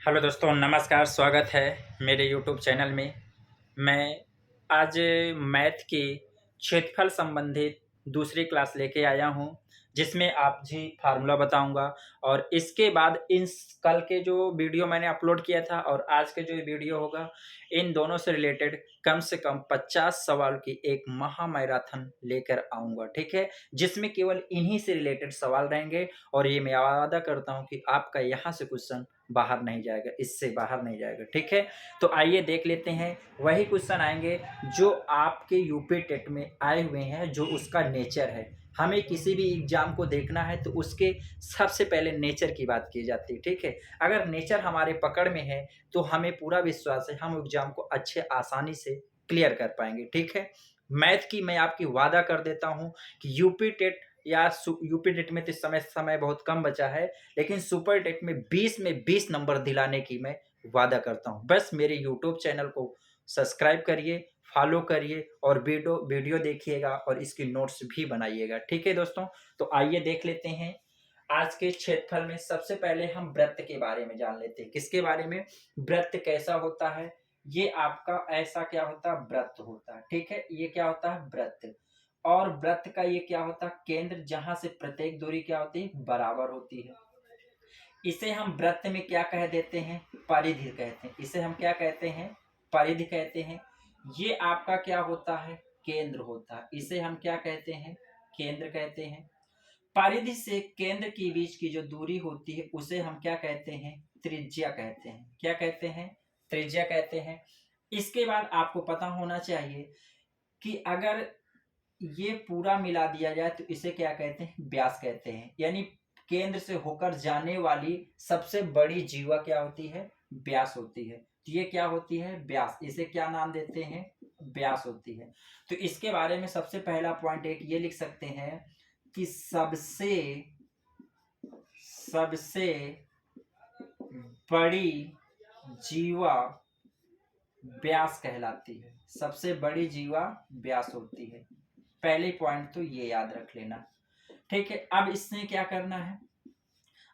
Hello दोस्तों, नमस्कार। स्वागत है मेरे यूट्यूब चैनल में। मैं आज मैथ की क्षेत्रफल संबंधित दूसरी क्लास लेके आया हूँ, जिसमें आप जी फार्मूला बताऊँगा। और इसके बाद कल के जो वीडियो मैंने अपलोड किया था और आज के जो वीडियो होगा, इन दोनों से रिलेटेड कम से कम 50 सवाल की एक महा मैराथन लेकर आऊँगा, ठीक है? जिसमें केवल इन्हीं से रिलेटेड सवाल रहेंगे और ये मैं वादा करता हूँ कि आपका यहाँ से क्वेश्चन बाहर नहीं जाएगा, इससे बाहर नहीं जाएगा, ठीक है? तो आइए देख लेते हैं। वही क्वेश्चन आएंगे जो आपके यूपी टेट में आए हुए हैं, जो उसका नेचर है। हमें किसी भी एग्जाम को देखना है तो उसके सबसे पहले नेचर की बात की जाती है, ठीक है? अगर नेचर हमारे पकड़ में है तो हमें पूरा विश्वास है हम एग्जाम को अच्छे आसानी से क्लियर कर पाएंगे, ठीक है? मैथ की मैं आपकी वादा कर देता हूँ कि यूपी टेट या यूपी टेट में तो समय बहुत कम बचा है, लेकिन सुपर टेट में 20 नंबर दिलाने की मैं वादा करता हूँ। बस मेरे यूट्यूब चैनल को सब्सक्राइब करिए, फॉलो करिए और वीडियो वीडियो देखिएगा और इसकी नोट्स भी बनाइएगा, ठीक है दोस्तों? तो आइए देख लेते हैं। आज के क्षेत्रफल में सबसे पहले हम वृत्त के बारे में जान लेते हैं। किसके बारे में? वृत्त कैसा होता है? ये आपका ऐसा क्या होता है? वृत्त होता है, ठीक है? ये क्या होता है? वृत्त। और वृत्त का ये क्या होता है? केंद्र, जहां से प्रत्येक दूरी क्या होती है? बराबर होती है। इसे हम वृत्त में क्या कह देते हैं? परिधि कहते हैं। इसे हम क्या कहते हैं? परिधि कहते हैं। ये आपका क्या होता है? केंद्र होता है। इसे हम क्या कहते हैं? केंद्र कहते हैं। परिधि से केंद्र के बीच की जो दूरी होती है उसे हम क्या कहते हैं? त्रिज्या कहते हैं। क्या कहते हैं? त्रिज्या कहते हैं। इसके बाद आपको पता होना चाहिए कि अगर ये पूरा मिला दिया जाए तो इसे क्या कहते हैं? व्यास कहते हैं। यानी केंद्र से होकर जाने वाली सबसे बड़ी जीवा क्या होती है? व्यास होती है। तो ये क्या होती है? व्यास। इसे क्या नाम देते हैं? व्यास होती है। तो इसके बारे में सबसे पहला पॉइंट एक ये लिख सकते हैं कि सबसे सबसे बड़ी जीवा व्यास कहलाती है। सबसे बड़ी जीवा व्यास होती है। पहले पॉइंट तो ये याद रख लेना, ठीक है? अब इसमें क्या करना है?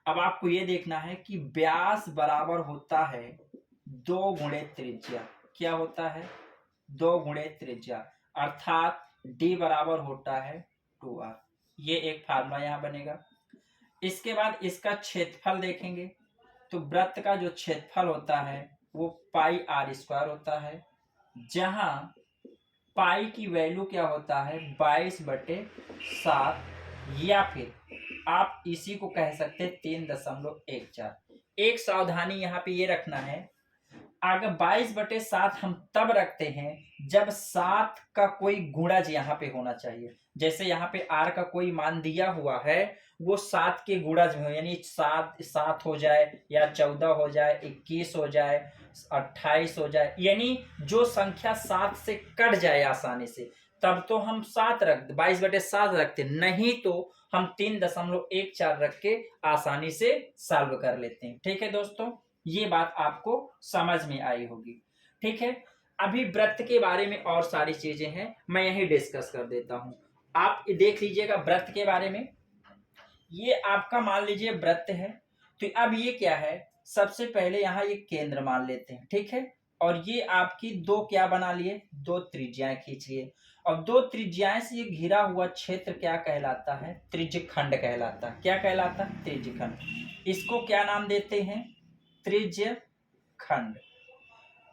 अब आपको ये देखना है कि व्यास बराबर होता है 2 गुणे त्रिज्या। क्या होता है? 2 गुणे त्रिज्या, अर्थात d बराबर होता है 2r। ये एक फार्मूला यहां बनेगा। इसके बाद इसका क्षेत्रफल देखेंगे तो वृत्त का जो क्षेत्रफल होता है वो पाई आर स्क्वायर होता है, जहां पाई की वैल्यू क्या होता है? 22/7, या फिर आप इसी को कह सकते हैं 3.14। एक सावधानी यहाँ पे ये रखना है, अगर 22/7 हम तब रखते हैं जब 7 का कोई गुणज यहाँ पे होना चाहिए। जैसे यहाँ पे आर का कोई मान दिया हुआ है, वो 7 के गुणज में हो, यानी 7 हो जाए या 14 हो जाए, 21 हो जाए, 28 हो जाए, यानी जो संख्या 7 से कट जाए आसानी से, तब तो हम 22/7 रखते, नहीं तो हम 3.14 रख के आसानी से सॉल्व कर लेते हैं, ठीक है दोस्तों? ये बात आपको समझ में आई होगी, ठीक है? अभी वृत्त के बारे में और सारी चीजें हैं, मैं यही डिस्कस कर देता हूं। आप देख लीजिएगा वृत्त के बारे में। ये आपका मान लीजिए वृत्त है। तो अब ये क्या है? सबसे पहले यहाँ ये केंद्र मान लेते हैं, ठीक है? और ये आपकी दो क्या बना लिए? 2 त्रिज्याएं खींच लिए। और 2 त्रिज्याएं से ये घिरा हुआ क्षेत्र क्या कहलाता है? त्रिज्यखंड कहलाता है। क्या कहलाता है? त्रिज्यखंड। इसको क्या नाम देते हैं? त्रिज्यखंड।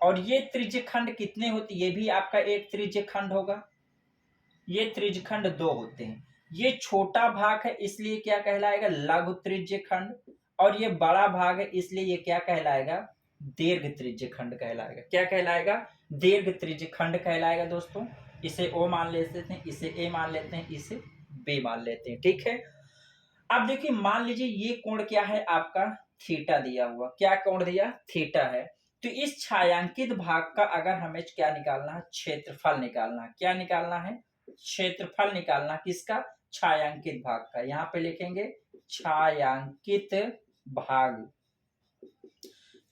और ये त्रिज्यखंड कितने होते? ये भी आपका एक त्रिज्यखंड होगा। ये त्रिज्यखंड 2 होते हैं। ये छोटा भाग है इसलिए क्या कहलाएगा? लघु त्रिज्यखंड। और ये बड़ा भाग है इसलिए ये क्या कहलाएगा? दीर्घ त्रिज्यखंड कहलाएगा। क्या कहलाएगा? दीर्घ त्रिज्यखंड कहलाएगा दोस्तों। इसे ओ मान लेते हैं, इसे ए मान लेते हैं, इसे बी मान लेते हैं, ठीक है? अब देखिए, मान लीजिए ये कोण क्या है आपका? थीटा दिया हुआ। क्या कोण दिया? थीटा है। तो इस छायांकित भाग का अगर हमें क्या निकालना है? क्षेत्रफल निकालना है। क्या निकालना है? क्षेत्रफल निकालना। किसका? छायांकित भाग का। यहां पे लिखेंगे छायांकित भाग।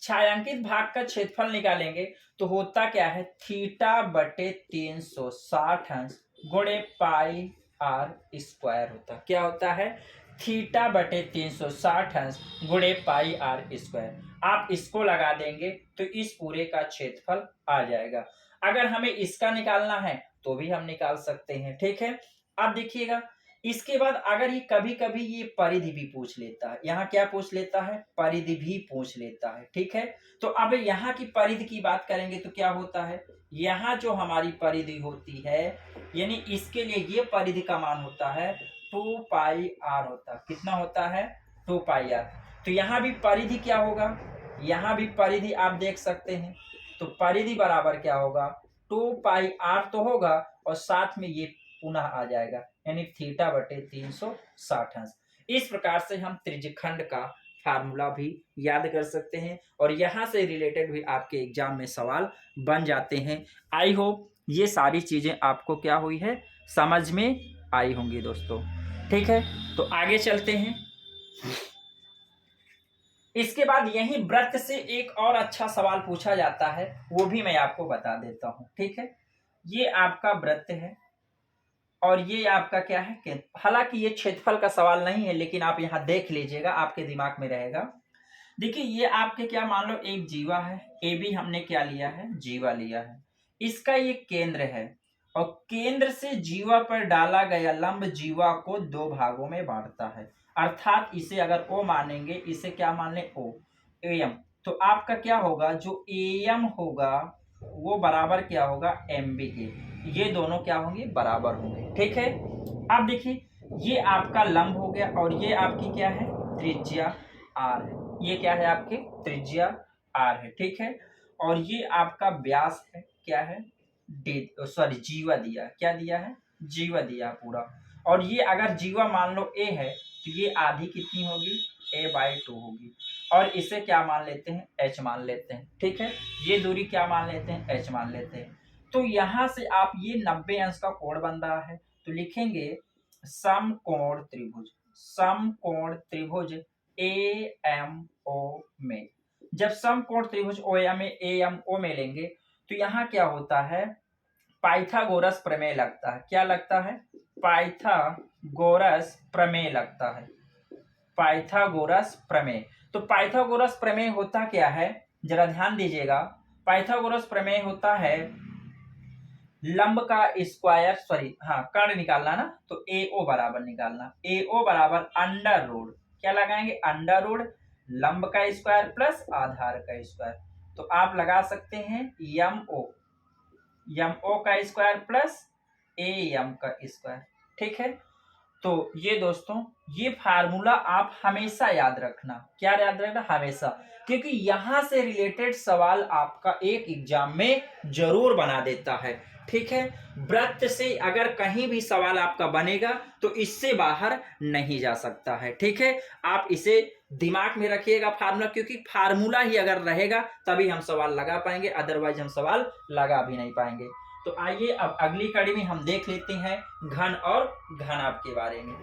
छायांकित भाग का क्षेत्रफल निकालेंगे तो होता क्या है? θ/360 अंश गुणे पाई आर स्क्वायर होता। क्या होता है? थीटा बटे 360 अंश गुणे पाई आर स्क्वायर। आप इसको लगा देंगे तो इस पूरे का क्षेत्रफल आ जाएगा। अगर हमें इसका निकालना है तो भी हम निकाल सकते हैं, ठीक है। अब देखिएगा, इसके बाद अगर ये कभी कभी ये परिधि भी पूछ लेता है, यहाँ क्या पूछ लेता है, परिधि भी पूछ लेता है, ठीक है। तो अब यहाँ की परिधि की बात करेंगे तो क्या होता है, यहाँ जो हमारी परिधि होती है, यानी इसके लिए ये परिधि का मान होता है 2 पाई आर होता है। कितना होता है, 2 पाई आर। तो यहाँ भी परिधि क्या होगा, यहाँ भी परिधि आप देख सकते हैं। तो परिधि बराबर क्या होगा, 2 पाई आर तो होगा और साथ में ये पुनः आ जाएगा, यानी थीटा बटे 360 अंश। इस प्रकार से हम त्रिज्यखंड का फार्मूला भी याद कर सकते हैं और यहाँ से रिलेटेड भी आपके एग्जाम में सवाल बन जाते हैं। आई होप ये सारी चीजें आपको क्या हुई है, समझ में आई होंगी दोस्तों, ठीक है। तो आगे चलते हैं। इसके बाद यही वृत्त से एक और अच्छा सवाल पूछा जाता है, वो भी मैं आपको बता देता हूं, ठीक है। ये आपका वृत्त है और ये आपका क्या है, हालांकि ये क्षेत्रफल का सवाल नहीं है, लेकिन आप यहां देख लीजिएगा, आपके दिमाग में रहेगा। देखिए ये आपके क्या, मान लो एक जीवा है, ए बी हमने क्या लिया है, जीवा लिया है। इसका ये केंद्र है और केंद्र से जीवा पर डाला गया लंब जीवा को 2 भागों में बांटता है, अर्थात इसे अगर ओ मानेंगे, इसे क्या मान ले, ओ एम। तो आपका क्या होगा, जो एम होगा वो बराबर क्या होगा, एम बी के। ये दोनों क्या होंगे, बराबर होंगे, ठीक है। अब देखिए ये आपका लंब हो गया और ये आपकी क्या है, त्रिज्या आर है। ये क्या है, आपकी त्रिज्या आर है, ठीक है। और ये आपका व्यास है, क्या है, सॉरी जीवा दिया, क्या दिया है, जीवा दिया पूरा। और ये अगर जीवा मान लो ए है तो ये आधी कितनी होगी, a/2 होगी। और इसे क्या मान लेते हैं, h मान लेते हैं, ठीक है। ये दूरी क्या मान लेते हैं, h मान लेते हैं। तो यहां से आप ये 90 अंश का कोण बन रहा है, तो लिखेंगे समकोण त्रिभुज, समकोण त्रिभुज AMO में। जब समकोण त्रिभुज AMO में लेंगे तो यहाँ क्या होता है, पाइथागोरस प्रमेय लगता है। क्या लगता है, पाइथागोरस प्रमेय लगता है, पाइथागोरस प्रमेय। तो पाइथागोरस प्रमेय होता क्या है, जरा ध्यान दीजिएगा। पाइथागोरस प्रमेय होता है लंब का स्क्वायर, सॉरी हाँ कर्ण निकालना ना, तो AO बराबर निकालना, AO बराबर अंडर रूट, क्या लगाएंगे, अंडर रूट लंब का स्क्वायर प्लस आधार का स्क्वायर। तो आप लगा सकते हैं MO का स्क्वायर प्लस AM का स्क्वायर, ठीक है। तो ये दोस्तों, ये फार्मूला आप हमेशा याद रखना, क्या याद रखना, हमेशा, क्योंकि यहां से रिलेटेड सवाल आपका एक एग्जाम में जरूर बना देता है, ठीक है। वृत्त से अगर कहीं भी सवाल आपका बनेगा तो इससे बाहर नहीं जा सकता है, ठीक है। आप इसे दिमाग में रखिएगा फार्मूला, क्योंकि फार्मूला ही अगर रहेगा तभी हम सवाल लगा पाएंगे, अदरवाइज हम सवाल लगा भी नहीं पाएंगे। तो आइए अब अगली कड़ी में हम देख लेते हैं घन और घनाभ के बारे में।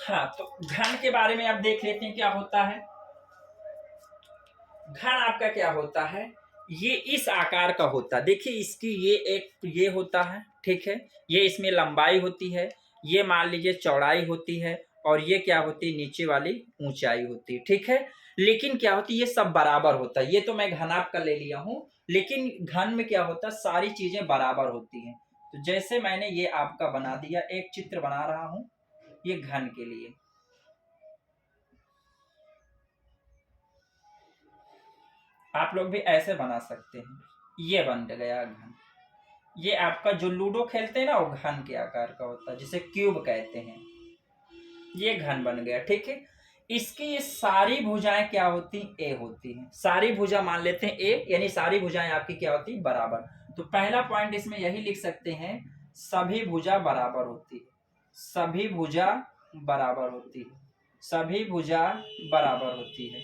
हाँ, तो घन के बारे में अब देख लेते हैं क्या होता है। घन आपका क्या होता है, ये इस आकार का होता है। देखिए इसकी ये होता है, ठीक है, ये इसमें लंबाई होती है, ये मान लीजिए चौड़ाई होती है और ये क्या होती है, नीचे वाली ऊंचाई होती है, ठीक है। लेकिन क्या होती है, ये सब बराबर होता है। ये तो मैं घनाभ का ले लिया हूं, लेकिन घन में क्या होता है, सारी चीजें बराबर होती हैं। तो जैसे मैंने ये आपका बना दिया, एक चित्र बना रहा हूं ये घन के लिए, आप लोग भी ऐसे बना सकते हैं। ये बन गया घन। ये आपका जो लूडो खेलते हैं ना, वो घन के आकार का होता है, जिसे क्यूब कहते हैं। ये घन बन गया, ठीक है। इसकी ये सारी भुजाएं क्या होती हैं, ए होती हैं। सारी भुजा मान लेते हैं ए, यानी सारी भुजाएं आपकी क्या होती है, बराबर। तो पहला पॉइंट इसमें यही लिख सकते हैं, सभी भुजा बराबर होती है, सभी भुजा बराबर होती है, सभी भुजा बराबर होती है,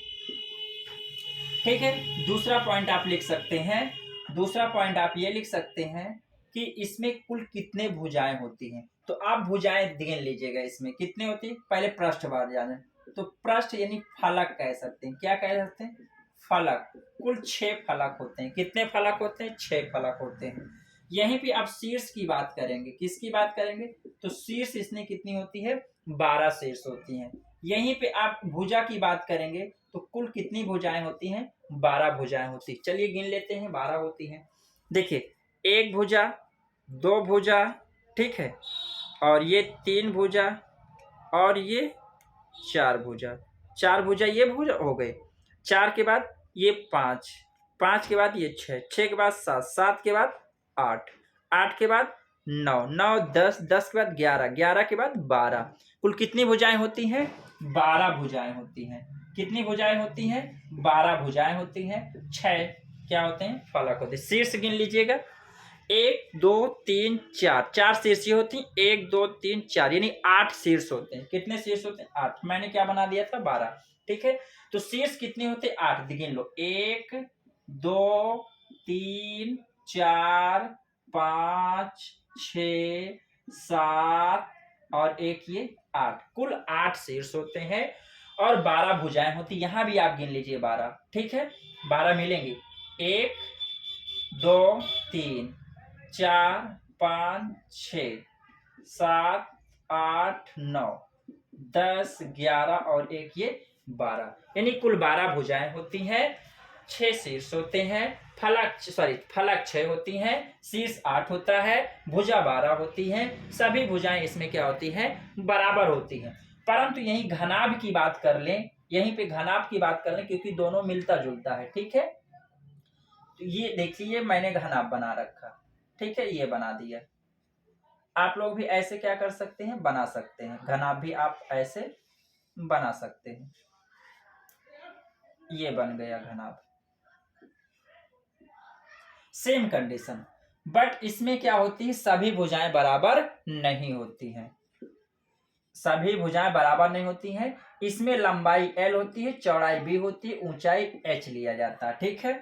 ठीक है। दूसरा पॉइंट आप लिख सकते हैं, दूसरा पॉइंट आप ये लिख सकते हैं कि इसमें कुल कितने भुजाएं होती हैं। तो आप भुजाएं गिन लीजिएगा, इसमें कितने होती है, पहले पृष्ठ भाग जाने, तो पृष्ठ यानी फलक कह सकते हैं। क्या कह सकते हैं? फलक। कुल 6 फलक होते हैं। कितने फलक होते हैं? 6 फलक होते हैं। यहीं पे आप शीर्ष की बात करेंगे। किसकी बात करेंगे? तो शीर्ष इसमें कितनी होती है? 12 शीर्ष होती हैं। यहीं पे आप भुजा की बात करेंगे तो कुल कितनी भुजाएं होती हैं? 12 भुजाएं होती। चलिए गिन लेते हैं। 12 होती हैं। देखिए, एक भुजा, दो भुजा, ठीक है, और ये 3 भुजा, और ये 4 भुजा। 4 भुजा ये भुजा हो गए। 4 के बाद ये 5, 5 के बाद ये 6, 6 के बाद 7, 7 के बाद 8, 8 के बाद 9, 9 10, 10 के बाद 11, 11 के बाद 12। कुल कितनी भुजाएं होती हैं? 12 भुजाएं होती हैं। कितनी भुजाएं होती हैं? 12 भुजाएं होती हैं। 6 क्या होते हैं? फलक होते हैं। शीर्ष गिन लीजिएगा। 1 2 3 4, 4 शीर्ष होती हैं। 1 2 3 4 यानी 8 शीर्ष होते हैं। कितने शीर्ष होते हैं? 8। मैंने क्या बना दिया था? 12। ठीक है, तो शीर्ष कितने होते हैं? 8। गिन लो। 1 2 3 4 5 6 7 और एक ये 8। कुल 8 शीर्ष होते हैं और 12 भुजाएं होती। यहां भी आप गिन लीजिए 12। ठीक है, 12 मिलेंगे। 1 2 3 4 5 6 7 8 9 10 11 और एक ये 12 यानी कुल 12 भुजाएं होती हैं। 6 शीर्ष होते हैं। फलक 6 होती हैं। शीर्ष 8 होता है। भुजा 12 होती हैं। सभी भुजाएं इसमें क्या होती हैं? बराबर होती हैं। परंतु यहीं घनाभ की बात कर लें, यहीं पे घनाभ की बात कर लें क्योंकि दोनों मिलता जुलता है। ठीक है, तो ये देखिए मैंने घनाभ बना रखा। ठीक है, ये बना दिया। आप लोग भी ऐसे क्या कर सकते हैं? बना सकते हैं। घनाभ भी आप ऐसे बना सकते हैं। ये बन गया घनाभ। सेम कंडीशन, बट इसमें क्या होती है? सभी भुजाएं बराबर नहीं होती हैं। सभी भुजाएं बराबर नहीं होती हैं। इसमें लंबाई L होती है, चौड़ाई B होती है, ऊंचाई H लिया जाता है। ठीक है,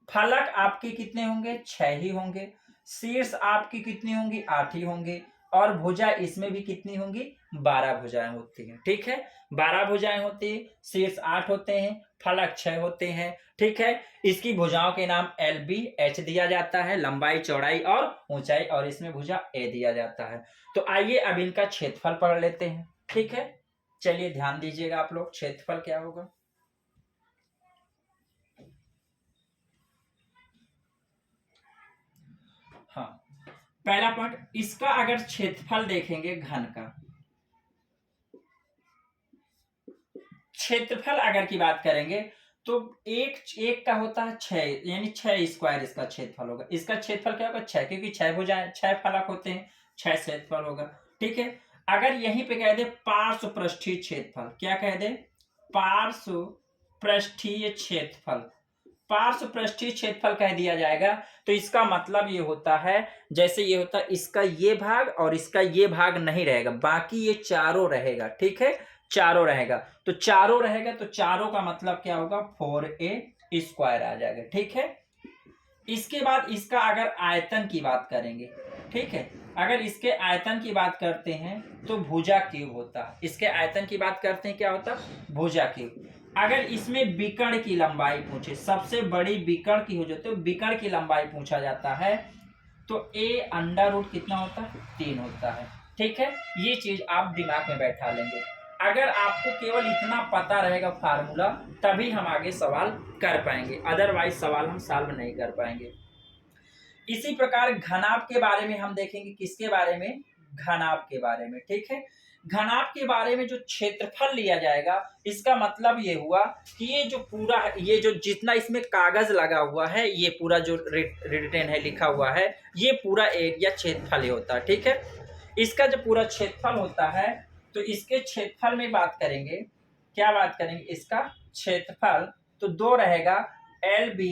फलक आपके कितने होंगे? 6 ही होंगे। शीर्ष आपकी कितनी होंगी? 8 ही होंगे। और भुजा इसमें भी कितनी होंगी? 12 भुजाएं होती हैं। ठीक है, 12 भुजाएं होती है। शीर्ष 8 होते हैं, फलक 6 होते हैं। ठीक है, इसकी भुजाओं के नाम LB H दिया जाता है, लंबाई चौड़ाई और ऊंचाई, और इसमें भुजा A दिया जाता है। तो आइए अब इनका क्षेत्रफल पढ़ लेते हैं। ठीक है, चलिए ध्यान दीजिएगा आप लोग। क्षेत्रफल क्या होगा? हाँ, पहला पॉइंट, इसका अगर क्षेत्रफल देखेंगे घन का, क्षेत्रफल अगर की बात करेंगे तो एक का होता है 6, यानी 6 स्क्वायर इसका क्षेत्रफल होगा। इसका क्षेत्रफल क्या होगा? 6, क्योंकि 6 भुजाएं 6 फलक होते हैं, 6 क्षेत्रफल होगा। ठीक है, अगर यहीं पे कह दे पार्श्व पृष्ठीय क्षेत्रफल, क्या कह दे? पार्श्व पृष्ठीय क्षेत्रफल, पार्श्व पृष्ठीय क्षेत्रफल कह दिया जाएगा तो इसका मतलब ये होता है, जैसे ये होता है इसका ये भाग और इसका ये भाग नहीं रहेगा, बाकी ये चारों रहेगा। ठीक है, चारों रहेगा। तो चारों रहेगा तो चारों का मतलब क्या होगा? 4a स्क्वायर आ जाएगा। ठीक है, इसके बाद इसका अगर आयतन की बात करेंगे, ठीक है, अगर इसके आयतन की बात करते हैं तो भुजा क्यूब होता है। इसके आयतन की बात करते हैं, क्या होता? भुजा क्यूब। अगर इसमें विकर्ण की लंबाई पूछे, सबसे बड़ी विकर्ण की हो जाती है, विकर्ण की लंबाई पूछा जाता है तो a अंडर रूट कितना होता है? 3 होता है। ठीक है, ये चीज आप दिमाग में बैठा लेंगे। अगर आपको केवल इतना पता रहेगा फार्मूला, तभी हम आगे सवाल कर पाएंगे, अदरवाइज सवाल हम सॉल्व नहीं कर पाएंगे। इसी प्रकार घनाभ के बारे में हम देखेंगे। किसके बारे में? घनाभ के बारे में। ठीक है, घनाभ के बारे में जो क्षेत्रफल लिया जाएगा, इसका मतलब ये हुआ कि ये जो पूरा, ये जो जितना इसमें कागज लगा हुआ है, ये पूरा जो रिटन है, लिखा हुआ है, ये पूरा एरिया क्षेत्रफल ही होता है। ठीक है, इसका जो पूरा क्षेत्रफल होता है तो इसके क्षेत्रफल में बात करेंगे, क्या बात करेंगे? इसका क्षेत्रफल तो 2 रहेगा, LB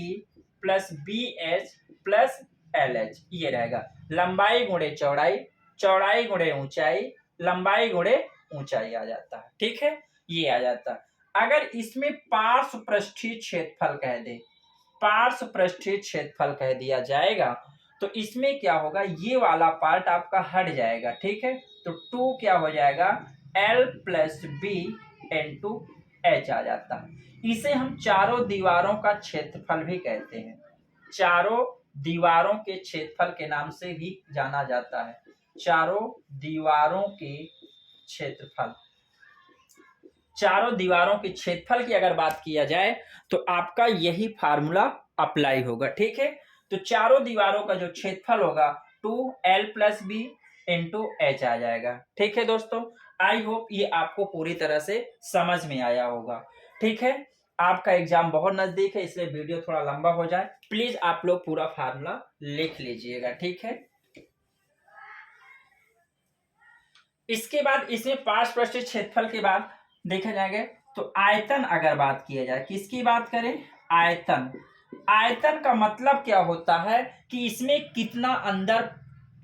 plus BH plus LH, ये रहेगा। लंबाई गुणे चौड़ाई, चौड़ाई गुणे ऊंचाई, लंबाई गुणे ऊंचाई आ जाता है। ठीक है, ये आ जाता है। अगर इसमें पार्श्व पृष्ठीय क्षेत्रफल कह दे, पार्श्व पृष्ठीय क्षेत्रफल कह दिया जाएगा तो इसमें क्या होगा? ये वाला पार्ट आपका हट जाएगा। ठीक है, तो 2 क्या हो जाएगा? L प्लस B H आ जाता है। इसे हम चारों दीवारों का क्षेत्रफल भी कहते हैं। चारों दीवारों के क्षेत्रफल के नाम से भी जाना जाता है। चारों दीवारों के क्षेत्रफल, चारों दीवारों के क्षेत्रफल की अगर बात किया जाए तो आपका यही फार्मूला अप्लाई होगा। ठीक है, तो चारों दीवारों का जो क्षेत्रफल होगा 2L+B इंटू H आ जाएगा। ठीक है दोस्तों, आई होप ये आपको पूरी तरह से समझ में आया होगा। ठीक है, आपका एग्जाम बहुत नजदीक है इसलिए वीडियो थोड़ा लंबा हो जाए, प्लीज आप लोग पूरा फार्मूला लिख लीजिएगा। ठीक है, इसके बाद इसमें पार्श्वपृष्ठीय क्षेत्रफल के बाद देखा जाएगा तो आयतन अगर बात किया जाए, किसकी बात करें, आयतन। आयतन का मतलब क्या होता है कि इसमें कितना अंदर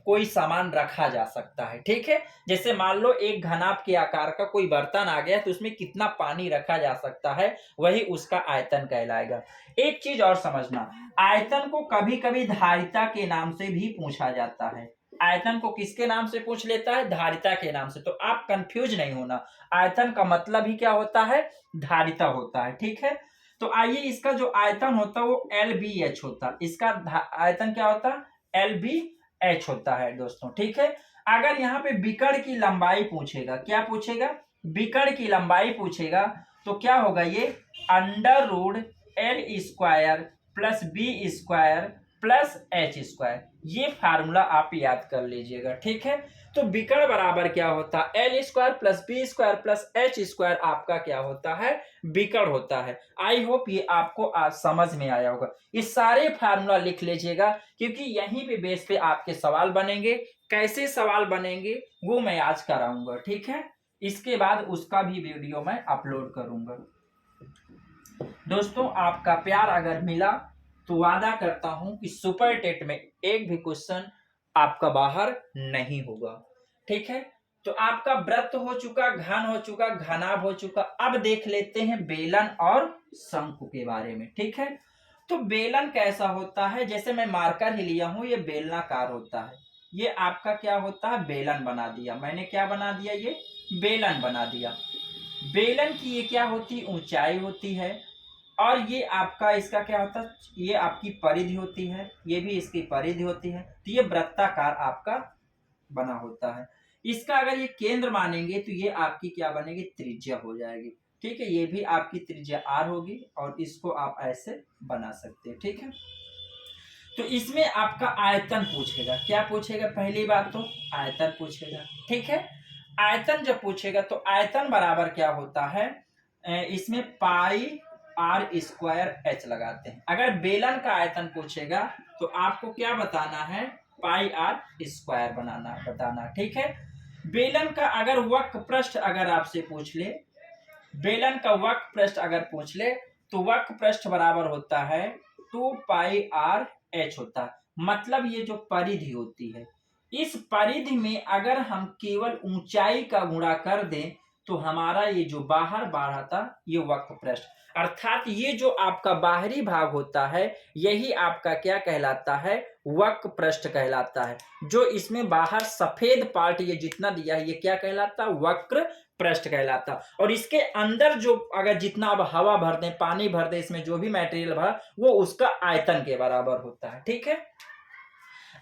कोई सामान रखा जा सकता है। ठीक है, जैसे मान लो एक घनाभ के आकार का कोई बर्तन आ गया तो उसमें कितना पानी रखा जा सकता है, वही उसका आयतन कहलाएगा। एक चीज और समझना, आयतन को कभी कभी धारिता के नाम से भी पूछा जाता है। आयतन को किसके नाम से पूछ लेता है, धारिता के नाम से। तो आप कंफ्यूज नहीं होना, आयतन का मतलब ही क्या होता है, धारिता होता है। ठीक है, तो आइए इसका जो आयतन होता है वो LBH होता है। इसका आयतन क्या होता है, LBH होता है दोस्तों। ठीक है, अगर यहाँ पे विकर्ण की लंबाई पूछेगा, क्या पूछेगा, विकर्ण की लंबाई पूछेगा, तो क्या होगा, ये √L² plus B² plus H², ये फार्मूला आप याद कर लीजिएगा। ठीक है, तो विकर्ण बराबर क्या होता है, L² plus B² plus H² आपका क्या होता है, विकर्ण होता है। आई होप ये आपको आज समझ में आया होगा। ये सारे फार्मूला लिख लीजिएगा क्योंकि यहीं पे बेस पे आपके सवाल बनेंगे। कैसे सवाल बनेंगे वो मैं आज कराऊंगा। ठीक है, इसके बाद उसका भी वीडियो मैं अपलोड करूंगा। दोस्तों, आपका प्यार अगर मिला तो वादा करता हूं कि सुपर टेट में एक भी क्वेश्चन आपका बाहर नहीं होगा। ठीक है, तो आपका वृत्त हो चुका, घन हो चुका, घनाभ हो चुका। अब देख लेते हैं बेलन और शंकु के बारे में। ठीक है, तो बेलन कैसा होता है, जैसे मैं मार्कर ही लिया हूं, ये बेलनाकार होता है। ये आपका क्या होता है, बेलन बना दिया मैंने, क्या बना दिया, ये बेलन बना दिया। बेलन की ये क्या होती, ऊंचाई होती है, और ये आपका इसका क्या होता है, ये आपकी परिधि होती है, ये भी इसकी परिधि होती है। तो ये वृत्ताकार आपका बना होता है। इसका अगर ये केंद्र मानेंगे तो ये आपकी क्या बनेगी, त्रिज्या हो जाएगी। ठीक है, ये भी आपकी त्रिज्या R होगी और इसको आप ऐसे बना सकते हैं। ठीक है, तो इसमें आपका आयतन पूछेगा, क्या पूछेगा, पहली बात तो आयतन पूछेगा। ठीक है, आयतन जब पूछेगा तो आयतन बराबर क्या होता है, इसमें πr² H लगाते हैं। अगर बेलन का आयतन पूछेगा तो आपको क्या बताना है, πr² बताना। ठीक है, बेलन का अगर वक्र पृष्ठ अगर आपसे पूछ ले, बेलन का वक्र पृष्ठ अगर पूछ ले तो वक्र पृष्ठ बराबर होता है 2πrH होता है। मतलब ये जो परिधि होती है, इस परिधि में अगर हम केवल ऊंचाई का गुणा कर दें तो हमारा ये जो बाहर बढ़ाता ये वक्र पृष्ठ, अर्थात ये जो आपका बाहरी भाग होता है यही आपका क्या कहलाता है, वक्र पृष्ठ कहलाता है। जो इसमें बाहर सफेद पार्ट ये जितना दिया है ये क्या कहलाता है, वक्र पृष्ठ कहलाता। और इसके अंदर जो अगर जितना अब हवा भर दें, पानी भर दें, इसमें जो भी मटेरियल भरा वो उसका आयतन के बराबर होता है। ठीक है,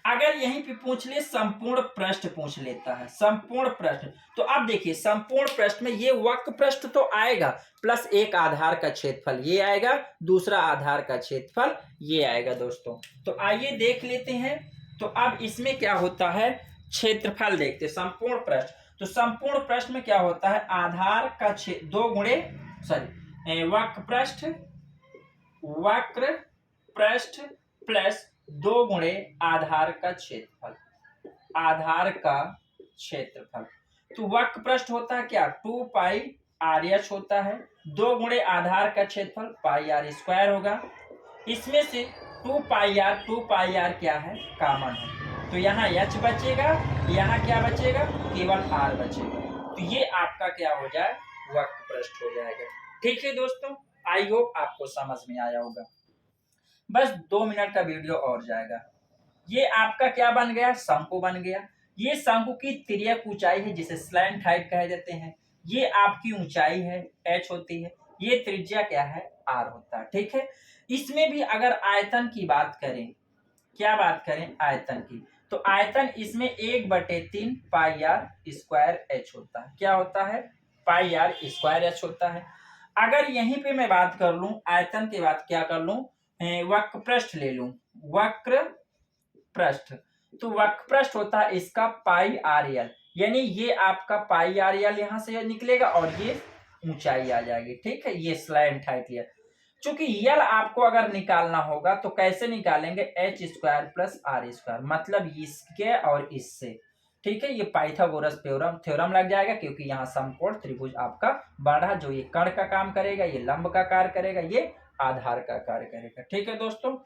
अगर यहीं पे पूछ ले संपूर्ण पृष्ठ पूछ लेता है, संपूर्ण पृष्ठ, तो अब देखिए संपूर्ण पृष्ठ में ये वक्र पृष्ठ तो आएगा प्लस एक आधार का क्षेत्रफल ये आएगा, दूसरा आधार का क्षेत्रफल ये आएगा दोस्तों। तो आइए देख लेते हैं। तो अब इसमें क्या होता है, क्षेत्रफल देखते, संपूर्ण पृष्ठ। तो संपूर्ण पृष्ठ में क्या होता है, आधार का दो गुणे वक्र पृष्ठ प्लस 2 गुणे आधार का क्षेत्रफल, आधार का क्षेत्रफल। तो वक्र पृष्ठ होता है क्या, 2πrH होता है, 2 गुणे आधार का क्षेत्रफल πr² होगा। इसमें से 2πr क्या है, कॉमन है, तो यहाँ H बचेगा, यहाँ क्या बचेगा, केवल R बचेगा। तो ये आपका क्या हो जाए, वक्र पृष्ठ हो जाएगा। ठीक है दोस्तों, आई होप आपको समझ में आया होगा। बस 2 मिनट का वीडियो और जाएगा। ये आपका क्या बन गया, शंकु बन गया। ये शंकु की तिर्यक ऊंचाई है जिसे स्लैंट हाइट कह देते हैं। ये आपकी ऊंचाई है h होती है, ये त्रिज्या क्या है r होता है। ठीक है, इसमें भी अगर आयतन की बात करें, क्या बात करें आयतन की, तो आयतन इसमें 1/3 पाई आर स्क्वायर एच होता है। क्या होता है, पाई आर स्क्वायर एच होता है। अगर यहीं पे मैं बात कर लूं आयतन के बाद क्या कर लूं, वक्र पृष्ठ ले लूं, वक्र पृष्ठ, तो वक्र पृष्ठ होता है इसका पाई आर एल, यानी ये आपका पाई आर एल यहां से निकलेगा और ये ऊंचाई आ जाएगी। ठीक है, ये स्लैंट हाइट लिया। चूंकि यल आपको अगर निकालना होगा तो कैसे निकालेंगे, H square plus R square, मतलब इसके और इससे। ठीक है, ये पाइथागोरस थ्योरम लग जाएगा, क्योंकि यहाँ समकोण त्रिभुज आपका बढ़ा, जो ये कर्ण का काम करेगा, ये लंब का कार्य करेगा, ये आधार का कार्य करेगा। ठीक है दोस्तों,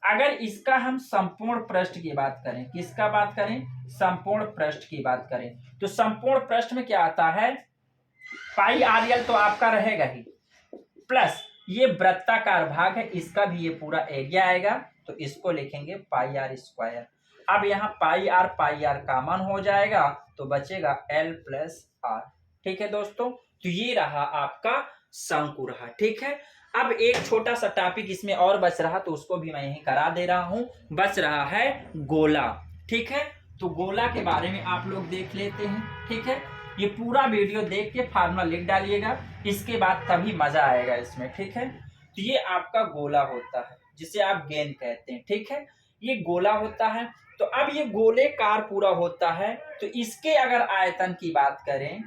अगर इसका हम संपूर्ण पृष्ठ की बात करें, किसका बात करें, संपूर्ण पृष्ठ की बात करें, तो संपूर्ण पृष्ठ में क्या आता है, पाई आर एल तो आपका रहेगा ही, प्लस ये वृत्ताकार भाग है, इसका भी ये पूरा एरिया आएगा, तो इसको लिखेंगे पाई आर स्क्वायर। अब यहाँ पाई आर कॉमन हो जाएगा, तो बचेगा एल प्लस आर। ठीक है दोस्तों, तो ये रहा आपका शंकु रहा। ठीक है, अब एक छोटा सा टॉपिक इसमें और बच रहा, तो उसको भी मैं यही करा दे रहा हूं। बच रहा है गोला। ठीक है, तो गोला के बारे में आप लोग देख लेते हैं। ठीक है, ये पूरा वीडियो देख के फार्मूला लिख डालिएगा, इसके बाद तभी मजा आएगा इसमें। ठीक है, तो ये आपका गोला होता है, जिसे आप गेंद कहते हैं। ठीक है, ये गोला होता है। तो अब ये गोलेकार पूरा होता है, तो इसके अगर आयतन की बात करें,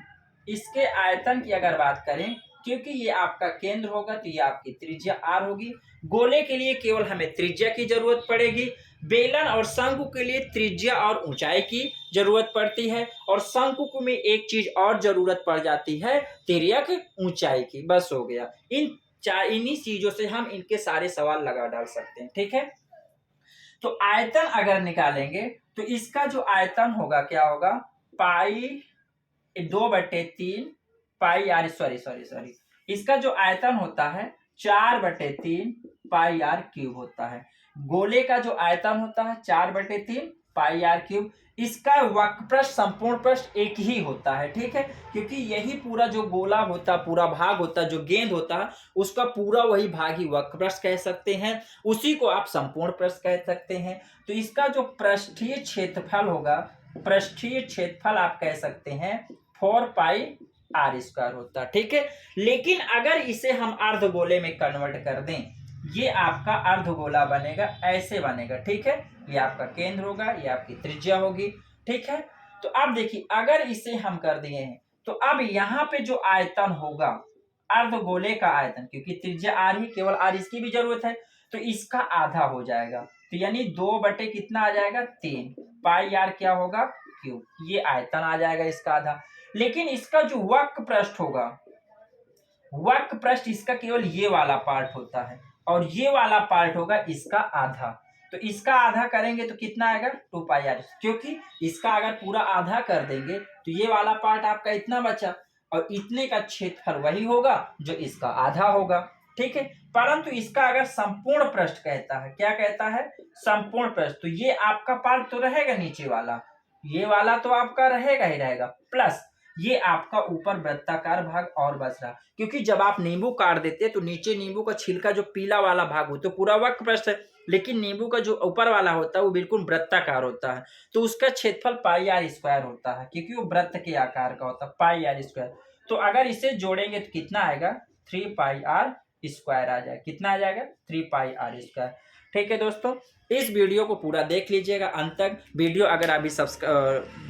इसके आयतन की अगर बात करें, क्योंकि ये आपका केंद्र होगा, तो ये आपकी त्रिज्या आर होगी। गोले के लिए केवल हमें त्रिज्या की जरूरत पड़ेगी, बेलन और शंकु के लिए त्रिज्या और ऊंचाई की जरूरत पड़ती है, और शंकु में एक चीज और जरूरत पड़ जाती है, तिर्यक ऊंचाई की। बस हो गया, इन्हीं चीजों से हम इनके सारे सवाल लगा डाल सकते हैं। ठीक है, तो आयतन अगर निकालेंगे, तो इसका जो आयतन होगा क्या होगा, पाई 2/3 पाई आर, सॉरी, इसका जो आयतन होता है 4/3 पाई आर क्यूब होता है। गोले का जो आयतन होता है 4/3 पाई आर क्यूब। इसका वक्र पृष्ठ संपूर्ण पृष्ठ एक ही होता है। ठीक है, क्योंकि यही पूरा जो गोला होता, पूरा भाग होता, जो गेंद होता है, उसका पूरा वही भाग ही वक्र पृष्ठ कह सकते हैं, उसी को आप संपूर्ण पृष्ठ कह सकते हैं। तो इसका जो पृष्ठीय क्षेत्रफल होगा, पृष्ठीय क्षेत्रफल आप कह सकते हैं 4 पाई आर स्क्वायर होता है। ठीक है, लेकिन अगर इसे हम अर्धगोले में कन्वर्ट कर दें, ये आपका अर्धगोला बनेगा, ऐसे बनेगा। ठीक है, ये आपका केंद्र होगा, ये आपकी त्रिज्या होगी। ठीक है, तो अब देखिए अगर इसे हम कर दिए हैं, तो अब यहाँ पे जो आयतन होगा, अर्धगोले का आयतन, क्योंकि त्रिज्या आर ही, केवल आर इसकी भी जरूरत है, तो इसका आधा हो जाएगा, तो यानी 2 कितना आ जाएगा, 3 पाई आर क्या होगा क्यूब, ये आयतन आ जाएगा इसका आधा। लेकिन इसका जो वक्र पृष्ठ होगा, वक्र पृष्ठ इसका केवल ये वाला पार्ट होता है, और ये वाला पार्ट होगा इसका आधा। तो इसका आधा करेंगे तो कितना आएगा, 2 पाई आर, क्योंकि इसका अगर पूरा आधा कर देंगे तो ये वाला पार्ट आपका इतना बचा, और इतने का क्षेत्रफल वही होगा जो इसका आधा होगा। ठीक है, परंतु इसका अगर संपूर्ण पृष्ठ कहता है, क्या कहता है, संपूर्ण पृष्ठ, तो ये आपका पार्ट तो रहेगा नीचे वाला, ये वाला तो आपका रहेगा ही रहेगा, प्लस ये आपका ऊपर वृत्ताकार भाग और बच रहा, क्योंकि जब आप नींबू काट देते हैं तो नीचे नींबू का छिलका जो पीला वाला भाग होता है तो पूरा वक्र पृष्ठ है, लेकिन नींबू का जो ऊपर वाला होता है वो बिल्कुल वृत्ताकार होता है, तो उसका क्षेत्रफल पाई आर स्क्वायर होता है, क्योंकि वो वृत्त के आकार का होता है, पाई आर स्क्वायर। तो अगर इसे जोड़ेंगे तो कितना आएगा, 3 पाई आर स्क्वायर आ जाएगा। कितना आ जाएगा, 3 पाई आर स्क्वायर। ठीक है दोस्तों, इस वीडियो को पूरा देख लीजिएगा अंत तक। वीडियो अगर अभी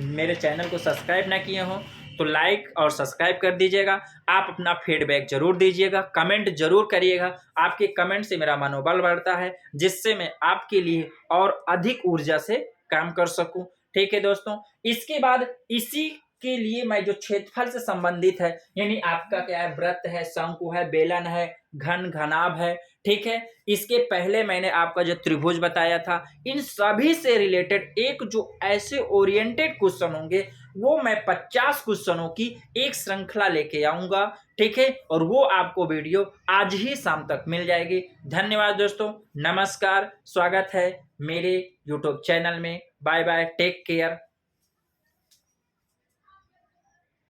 मेरे चैनल को सब्सक्राइब ना किए हो तो लाइक और सब्सक्राइब कर दीजिएगा। आप अपना फीडबैक जरूर दीजिएगा, कमेंट जरूर करिएगा। आपके कमेंट से मेरा मनोबल बढ़ता है, जिससे मैं आपके लिए और अधिक ऊर्जा से काम कर सकूं। ठीक है दोस्तों, इसके बाद इसी के लिए मैं जो क्षेत्रफल से संबंधित है, यानी आपका क्या है, वृत्त है, शंकु है, बेलन है, घन घनाभ है, ठीक है, इसके पहले मैंने आपका जो त्रिभुज बताया था, इन सभी से रिलेटेड एक जो ऐसे ओरिएंटेड क्वेश्चन होंगे, वो मैं 50 क्वेश्चनों की एक श्रृंखला लेके आऊंगा। ठीक है, और वो आपको वीडियो आज ही शाम तक मिल जाएगी। धन्यवाद दोस्तों, नमस्कार, स्वागत है मेरे यूट्यूब चैनल में। Bye bye, take care.